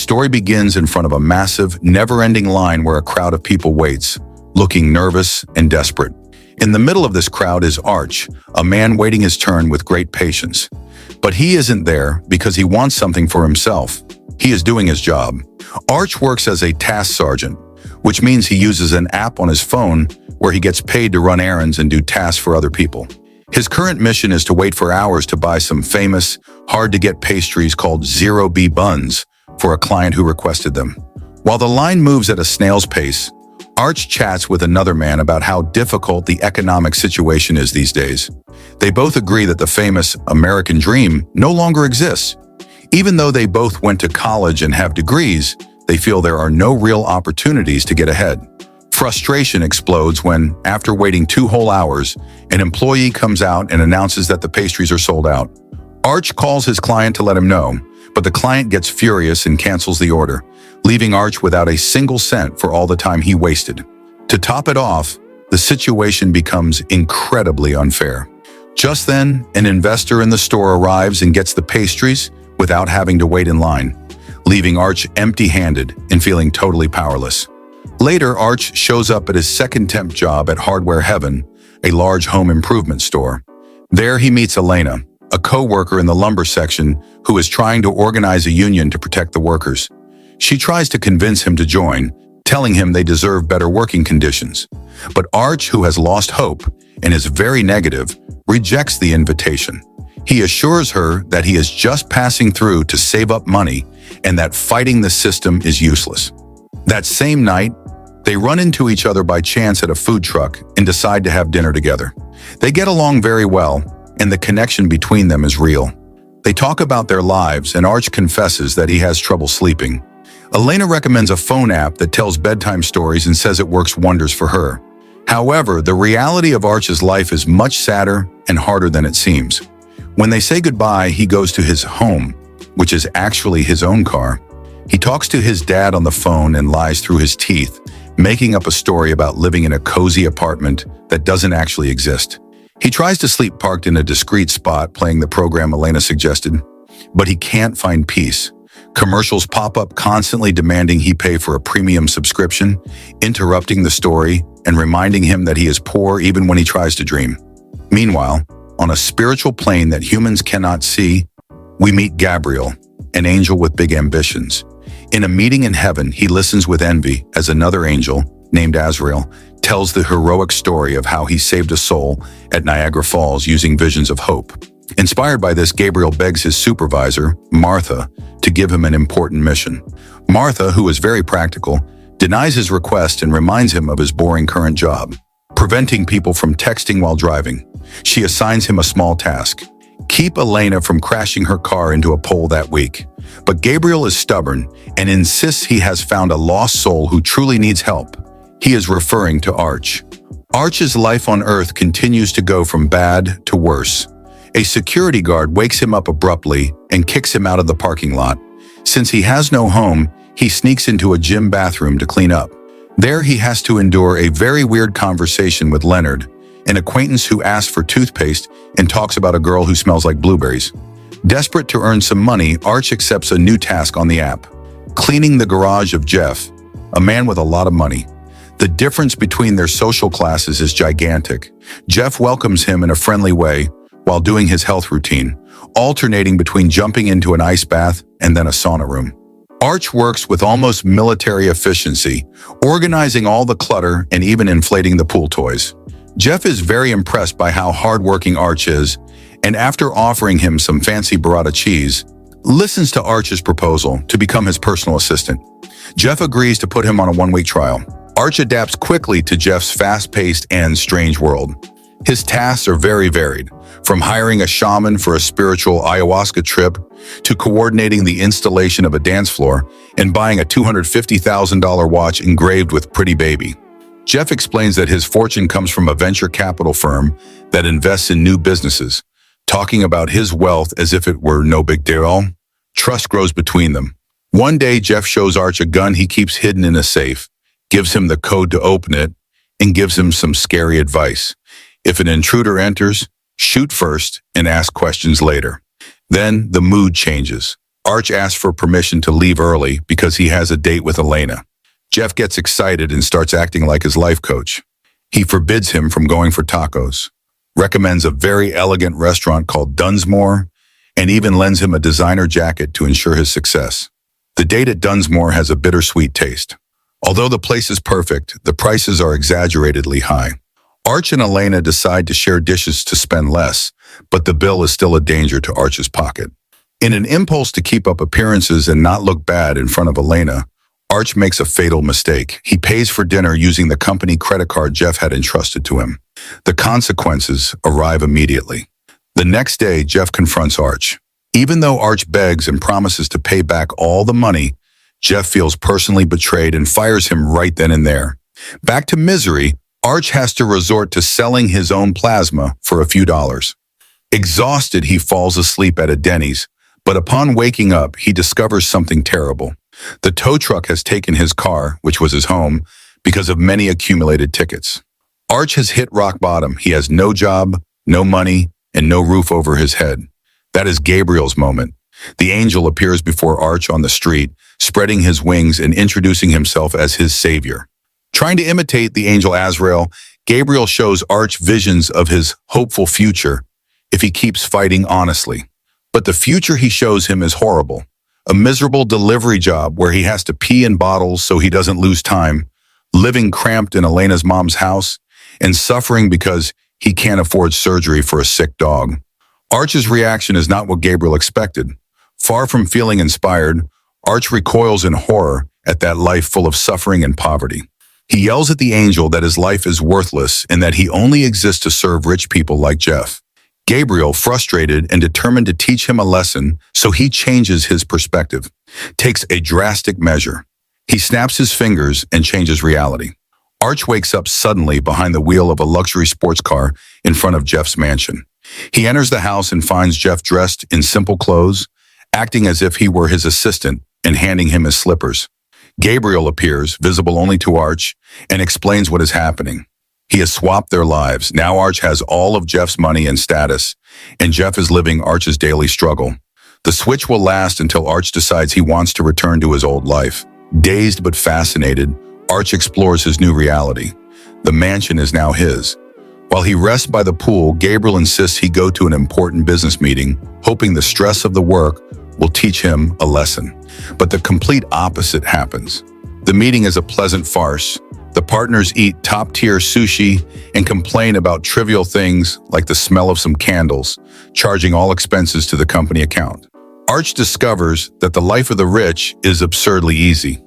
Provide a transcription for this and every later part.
story begins in front of a massive, never-ending line where a crowd of people waits, looking nervous and desperate. In the middle of this crowd is Arch, a man waiting his turn with great patience. But he isn't there because he wants something for himself. He is doing his job. Arch works as a task sergeant, which means he uses an app on his phone where he gets paid to run errands and do tasks for other people. His current mission is to wait for hours to buy some famous, hard-to-get pastries called Zero B buns for a client who requested them. While the line moves at a snail's pace, Arch chats with another man about how difficult the economic situation is these days. They both agree that the famous American dream no longer exists. Even though they both went to college and have degrees, they feel there are no real opportunities to get ahead. Frustration explodes when, after waiting 2 whole hours, an employee comes out and announces that the pastries are sold out. Arch calls his client to let him know, but the client gets furious and cancels the order, leaving Arch without a single cent for all the time he wasted. To top it off, the situation becomes incredibly unfair. Just then, an investor in the store arrives and gets the pastries without having to wait in line, leaving Arch empty-handed and feeling totally powerless. Later, Arch shows up at his second temp job at Hardware Heaven, a large home improvement store. There he meets Elena, a co-worker in the lumber section who is trying to organize a union to protect the workers. She tries to convince him to join, telling him they deserve better working conditions. But Arch, who has lost hope and is very negative, rejects the invitation. He assures her that he is just passing through to save up money and that fighting the system is useless. That same night, they run into each other by chance at a food truck and decide to have dinner together. They get along very well, and the connection between them is real. They talk about their lives, and Arch confesses that he has trouble sleeping. Elena recommends a phone app that tells bedtime stories and says it works wonders for her. However, the reality of Arch's life is much sadder and harder than it seems. When they say goodbye, he goes to his home, which is actually his own car. He talks to his dad on the phone and lies through his teeth, making up a story about living in a cozy apartment that doesn't actually exist. He tries to sleep parked in a discreet spot playing the program Elena suggested, but he can't find peace. Commercials pop up constantly demanding he pay for a premium subscription, interrupting the story and reminding him that he is poor even when he tries to dream. Meanwhile, on a spiritual plane that humans cannot see, we meet Gabriel, an angel with big ambitions. In a meeting in heaven, he listens with envy as another angel, named Azrael, tells the heroic story of how he saved a soul at Niagara Falls using visions of hope. Inspired by this, Gabriel begs his supervisor, Martha, to give him an important mission. Martha, who is very practical, denies his request and reminds him of his boring current job, preventing people from texting while driving. She assigns him a small task: keep Elena from crashing her car into a pole that week. But Gabriel is stubborn and insists he has found a lost soul who truly needs help. He is referring to Arch. Arch's life on Earth continues to go from bad to worse. A security guard wakes him up abruptly and kicks him out of the parking lot. Since he has no home, he sneaks into a gym bathroom to clean up. There he has to endure a very weird conversation with Leonard, an acquaintance who asks for toothpaste and talks about a girl who smells like blueberries. Desperate to earn some money, Arch accepts a new task on the app: cleaning the garage of Jeff, a man with a lot of money. The difference between their social classes is gigantic. Jeff welcomes him in a friendly way while doing his health routine, alternating between jumping into an ice bath and then a sauna room. Arch works with almost military efficiency, organizing all the clutter and even inflating the pool toys. Jeff is very impressed by how hardworking Arch is, and after offering him some fancy burrata cheese, listens to Arch's proposal to become his personal assistant. Jeff agrees to put him on a 1-week trial. Arch adapts quickly to Jeff's fast-paced and strange world. His tasks are very varied, from hiring a shaman for a spiritual ayahuasca trip to coordinating the installation of a dance floor and buying a $250,000 watch engraved with Pretty Baby. Jeff explains that his fortune comes from a venture capital firm that invests in new businesses, talking about his wealth as if it were no big deal. Trust grows between them. One day, Jeff shows Arch a gun he keeps hidden in a safe, gives him the code to open it, and gives him some scary advice. If an intruder enters, shoot first and ask questions later. Then the mood changes. Arch asks for permission to leave early because he has a date with Elena. Jeff gets excited and starts acting like his life coach. He forbids him from going for tacos, recommends a very elegant restaurant called Dunsmore, and even lends him a designer jacket to ensure his success. The date at Dunsmore has a bittersweet taste. Although the place is perfect, the prices are exaggeratedly high. Arch and Elena decide to share dishes to spend less, but the bill is still a danger to Arch's pocket. In an impulse to keep up appearances and not look bad in front of Elena, Arch makes a fatal mistake. He pays for dinner using the company credit card Jeff had entrusted to him. The consequences arrive immediately. The next day, Jeff confronts Arch. Even though Arch begs and promises to pay back all the money, Jeff feels personally betrayed and fires him right then and there. Back to misery, Arch has to resort to selling his own plasma for a few dollars. Exhausted, he falls asleep at a Denny's, but upon waking up, he discovers something terrible. The tow truck has taken his car, which was his home, because of many accumulated tickets. Arch has hit rock bottom. He has no job, no money, and no roof over his head. That is Gabriel's moment. The angel appears before Arch on the street, spreading his wings and introducing himself as his savior. Trying to imitate the angel Azrael, Gabriel shows Arch visions of his hopeful future if he keeps fighting honestly. But the future he shows him is horrible. A miserable delivery job where he has to pee in bottles so he doesn't lose time, living cramped in Elena's mom's house, and suffering because he can't afford surgery for a sick dog. Arch's reaction is not what Gabriel expected. Far from feeling inspired, Arch recoils in horror at that life full of suffering and poverty. He yells at the angel that his life is worthless and that he only exists to serve rich people like Jeff. Gabriel, frustrated and determined to teach him a lesson, so he changes his perspective, takes a drastic measure. He snaps his fingers and changes reality. Arch wakes up suddenly behind the wheel of a luxury sports car in front of Jeff's mansion. He enters the house and finds Jeff dressed in simple clothes, acting as if he were his assistant and handing him his slippers. Gabriel appears, visible only to Arch, and explains what is happening. He has swapped their lives. Now Arch has all of Jeff's money and status, and Jeff is living Arch's daily struggle. The switch will last until Arch decides he wants to return to his old life. Dazed but fascinated, Arch explores his new reality. The mansion is now his. While he rests by the pool, Gabriel insists he go to an important business meeting, hoping the stress of the work will teach him a lesson. But the complete opposite happens. The meeting is a pleasant farce. The partners eat top-tier sushi and complain about trivial things like the smell of some candles, charging all expenses to the company account. Arch discovers that the life of the rich is absurdly easy.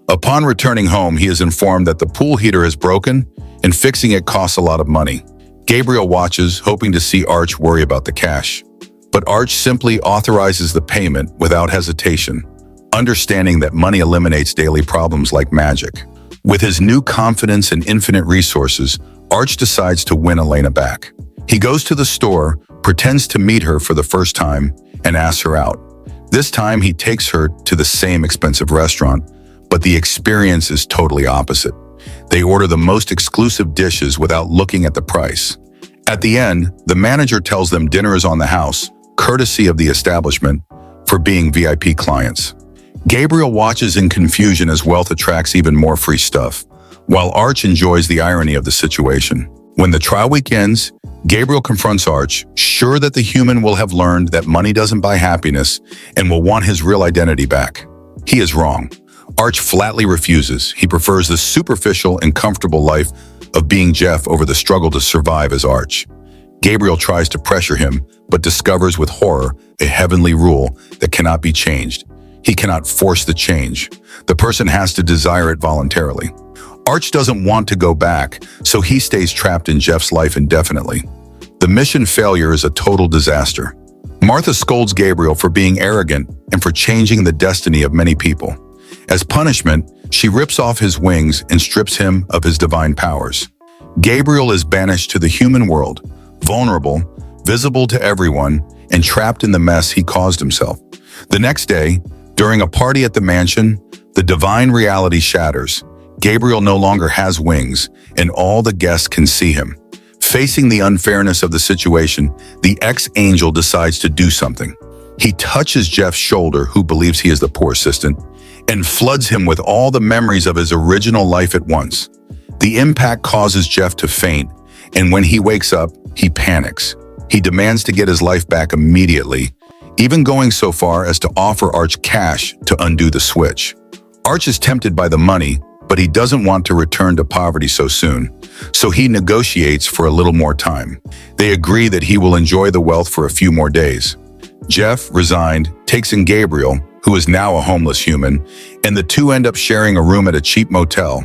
Upon returning home, he is informed that the pool heater is broken and fixing it costs a lot of money. Gabriel watches, hoping to see Arch worry about the cash. But Arch simply authorizes the payment without hesitation, understanding that money eliminates daily problems like magic. With his new confidence and infinite resources, Arch decides to win Elena back. He goes to the store, pretends to meet her for the first time, and asks her out. This time, he takes her to the same expensive restaurant, but the experience is totally opposite. They order the most exclusive dishes without looking at the price. At the end, the manager tells them dinner is on the house, courtesy of the establishment, for being VIP clients. Gabriel watches in confusion as wealth attracts even more free stuff, while Arch enjoys the irony of the situation. When the trial week ends, Gabriel confronts Arch, sure that the human will have learned that money doesn't buy happiness and will want his real identity back. He is wrong. Arch flatly refuses. He prefers the superficial and comfortable life of being Jeff over the struggle to survive as Arch. Gabriel tries to pressure him, but discovers with horror a heavenly rule that cannot be changed. He cannot force the change. The person has to desire it voluntarily. Arch doesn't want to go back, so he stays trapped in Jeff's life indefinitely. The mission failure is a total disaster. Martha scolds Gabriel for being arrogant and for changing the destiny of many people. As punishment, she rips off his wings and strips him of his divine powers. Gabriel is banished to the human world, vulnerable, visible to everyone, and trapped in the mess he caused himself. The next day, during a party at the mansion, the divine reality shatters. Gabriel no longer has wings, and all the guests can see him. Facing the unfairness of the situation, the ex-angel decides to do something. He touches Jeff's shoulder, who believes he is the poor assistant, and floods him with all the memories of his original life at once. The impact causes Jeff to faint, and when he wakes up, he panics. He demands to get his life back immediately, even going so far as to offer Arch cash to undo the switch. Arch is tempted by the money, but he doesn't want to return to poverty so soon, so he negotiates for a little more time. They agree that he will enjoy the wealth for a few more days. Jeff, resigned, takes in Gabriel, who is now a homeless human, and the two end up sharing a room at a cheap motel.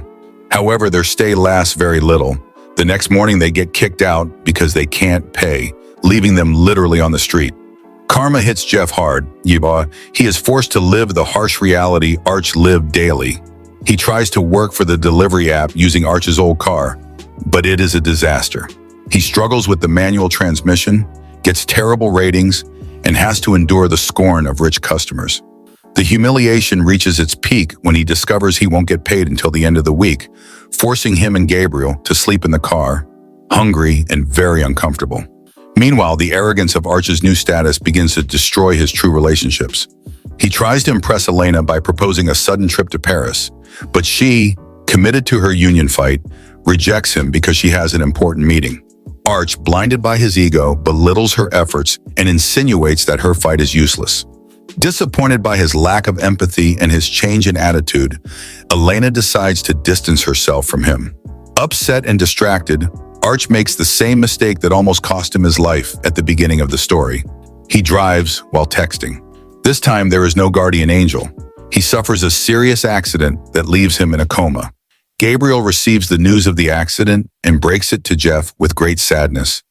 However, their stay lasts very little. The next morning they get kicked out because they can't pay, leaving them literally on the street. Karma hits Jeff hard. He is forced to live the harsh reality Arch lived daily. He tries to work for the delivery app using Arch's old car, but it is a disaster. He struggles with the manual transmission, gets terrible ratings, and has to endure the scorn of rich customers. The humiliation reaches its peak when he discovers he won't get paid until the end of the week, forcing him and Gabriel to sleep in the car, hungry and very uncomfortable. Meanwhile, the arrogance of Arch's new status begins to destroy his true relationships. He tries to impress Elena by proposing a sudden trip to Paris, but she, committed to her union fight, rejects him because she has an important meeting. Arch, blinded by his ego, belittles her efforts and insinuates that her fight is useless. Disappointed by his lack of empathy and his change in attitude, Elena decides to distance herself from him. Upset and distracted, Arch makes the same mistake that almost cost him his life at the beginning of the story. He drives while texting. This time there is no guardian angel. He suffers a serious accident that leaves him in a coma. Gabriel receives the news of the accident and breaks it to Jeff with great sadness.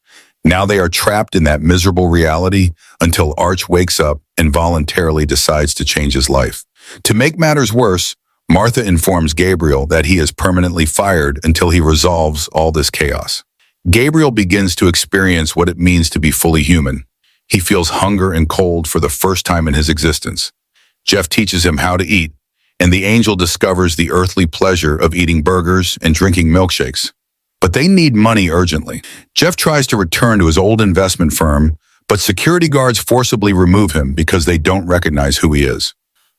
Now they are trapped in that miserable reality until Arch wakes up and voluntarily decides to change his life. To make matters worse, Martha informs Gabriel that he is permanently fired until he resolves all this chaos. Gabriel begins to experience what it means to be fully human. He feels hunger and cold for the first time in his existence. Jeff teaches him how to eat, and the angel discovers the earthly pleasure of eating burgers and drinking milkshakes. But they need money urgently. Jeff tries to return to his old investment firm, but security guards forcibly remove him because they don't recognize who he is.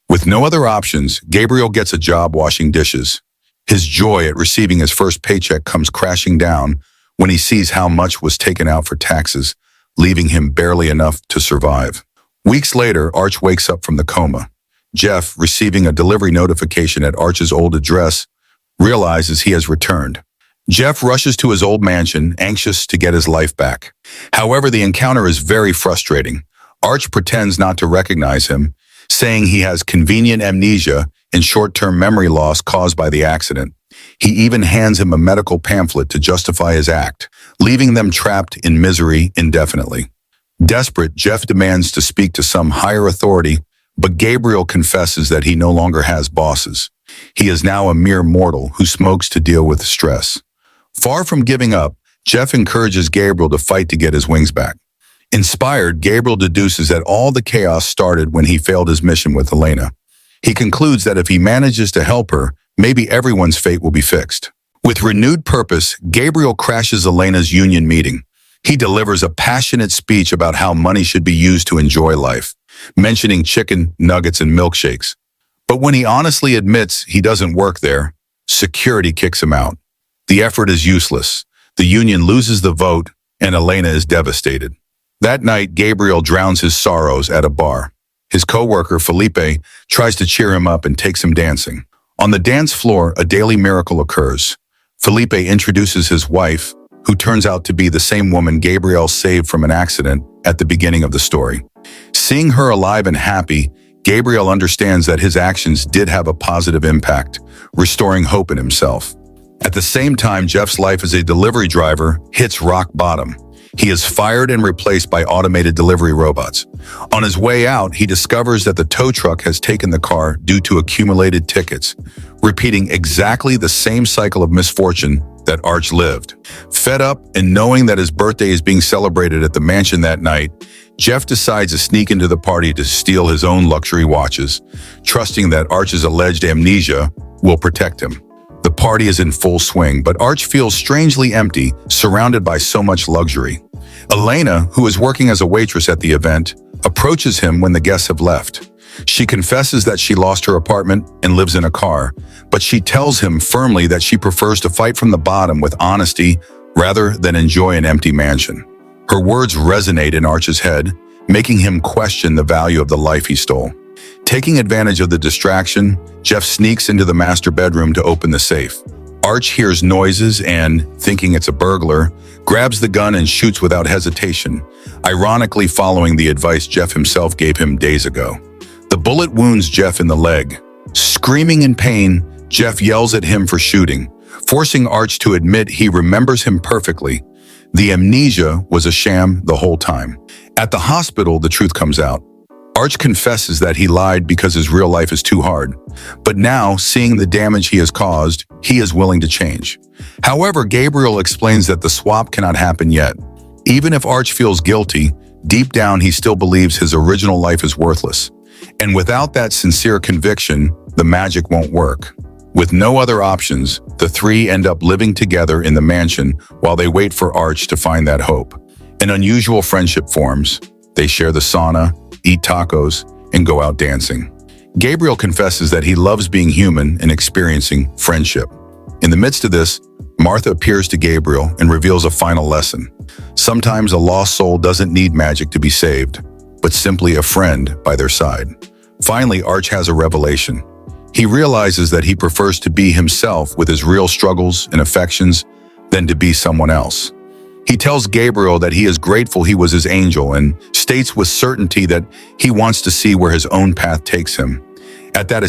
With no other options, Gabriel gets a job washing dishes. His joy at receiving his first paycheck comes crashing down when he sees how much was taken out for taxes, leaving him barely enough to survive. Weeks later, Arch wakes up from the coma. Jeff, receiving a delivery notification at Arch's old address, realizes he has returned. Jeff rushes to his old mansion, anxious to get his life back. However, the encounter is very frustrating. Arch pretends not to recognize him, saying he has convenient amnesia and short-term memory loss caused by the accident. He even hands him a medical pamphlet to justify his act, leaving them trapped in misery indefinitely. Desperate, Jeff demands to speak to some higher authority, but Gabriel confesses that he no longer has bosses. He is now a mere mortal who smokes to deal with stress. Far from giving up, Jeff encourages Gabriel to fight to get his wings back. Inspired, Gabriel deduces that all the chaos started when he failed his mission with Elena. He concludes that if he manages to help her, maybe everyone's fate will be fixed. With renewed purpose, Gabriel crashes Elena's union meeting. He delivers a passionate speech about how money should be used to enjoy life, mentioning chicken, nuggets, and milkshakes. But when he honestly admits he doesn't work there, security kicks him out. The effort is useless. The union loses the vote, and Elena is devastated. That night, Gabriel drowns his sorrows at a bar. His co-worker, Felipe, tries to cheer him up and takes him dancing. On the dance floor, a daily miracle occurs. Felipe introduces his wife, who turns out to be the same woman Gabriel saved from an accident at the beginning of the story. Seeing her alive and happy, Gabriel understands that his actions did have a positive impact, restoring hope in himself. At the same time, Jeff's life as a delivery driver hits rock bottom. He is fired and replaced by automated delivery robots. On his way out, he discovers that the tow truck has taken the car due to accumulated tickets, repeating exactly the same cycle of misfortune that Arch lived. Fed up and knowing that his birthday is being celebrated at the mansion that night, Jeff decides to sneak into the party to steal his own luxury watches, trusting that Arch's alleged amnesia will protect him. The party is in full swing, but Arch feels strangely empty, surrounded by so much luxury. Elena, who is working as a waitress at the event, approaches him when the guests have left. She confesses that she lost her apartment and lives in a car, but she tells him firmly that she prefers to fight from the bottom with honesty rather than enjoy an empty mansion. Her words resonate in Arch's head, making him question the value of the life he stole. Taking advantage of the distraction, Jeff sneaks into the master bedroom to open the safe. Arch hears noises and, thinking it's a burglar, grabs the gun and shoots without hesitation, ironically following the advice Jeff himself gave him days ago. The bullet wounds Jeff in the leg. Screaming in pain, Jeff yells at him for shooting, forcing Arch to admit he remembers him perfectly. The amnesia was a sham the whole time. At the hospital, the truth comes out. Arch confesses that he lied because his real life is too hard. But now, seeing the damage he has caused, he is willing to change. However, Gabriel explains that the swap cannot happen yet. Even if Arch feels guilty, deep down he still believes his original life is worthless. And without that sincere conviction, the magic won't work. With no other options, the three end up living together in the mansion while they wait for Arch to find that hope. An unusual friendship forms. They share the sauna, eat tacos, and go out dancing. Gabriel confesses that he loves being human and experiencing friendship. In the midst of this, Martha appears to Gabriel and reveals a final lesson. Sometimes a lost soul doesn't need magic to be saved, but simply a friend by their side. Finally, Arch has a revelation. He realizes that he prefers to be himself with his real struggles and affections than to be someone else. He tells Gabriel that he is grateful he was his angel and states with certainty that he wants to see where his own path takes him. At that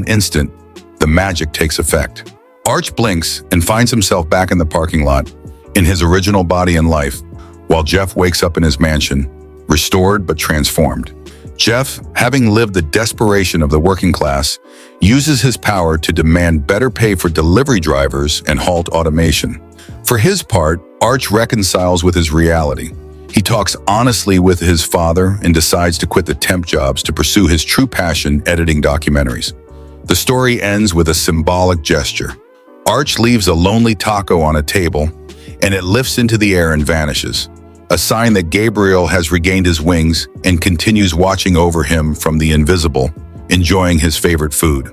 instant, the magic takes effect. Arch blinks and finds himself back in the parking lot, in his original body and life, while Jeff wakes up in his mansion, restored but transformed. Jeff, having lived the desperation of the working class, uses his power to demand better pay for delivery drivers and halt automation. For his part, Arch reconciles with his reality. He talks honestly with his father and decides to quit the temp jobs to pursue his true passion, editing documentaries. The story ends with a symbolic gesture. Arch leaves a lonely taco on a table, and it lifts into the air and vanishes, a sign that Gabriel has regained his wings and continues watching over him from the invisible, enjoying his favorite food.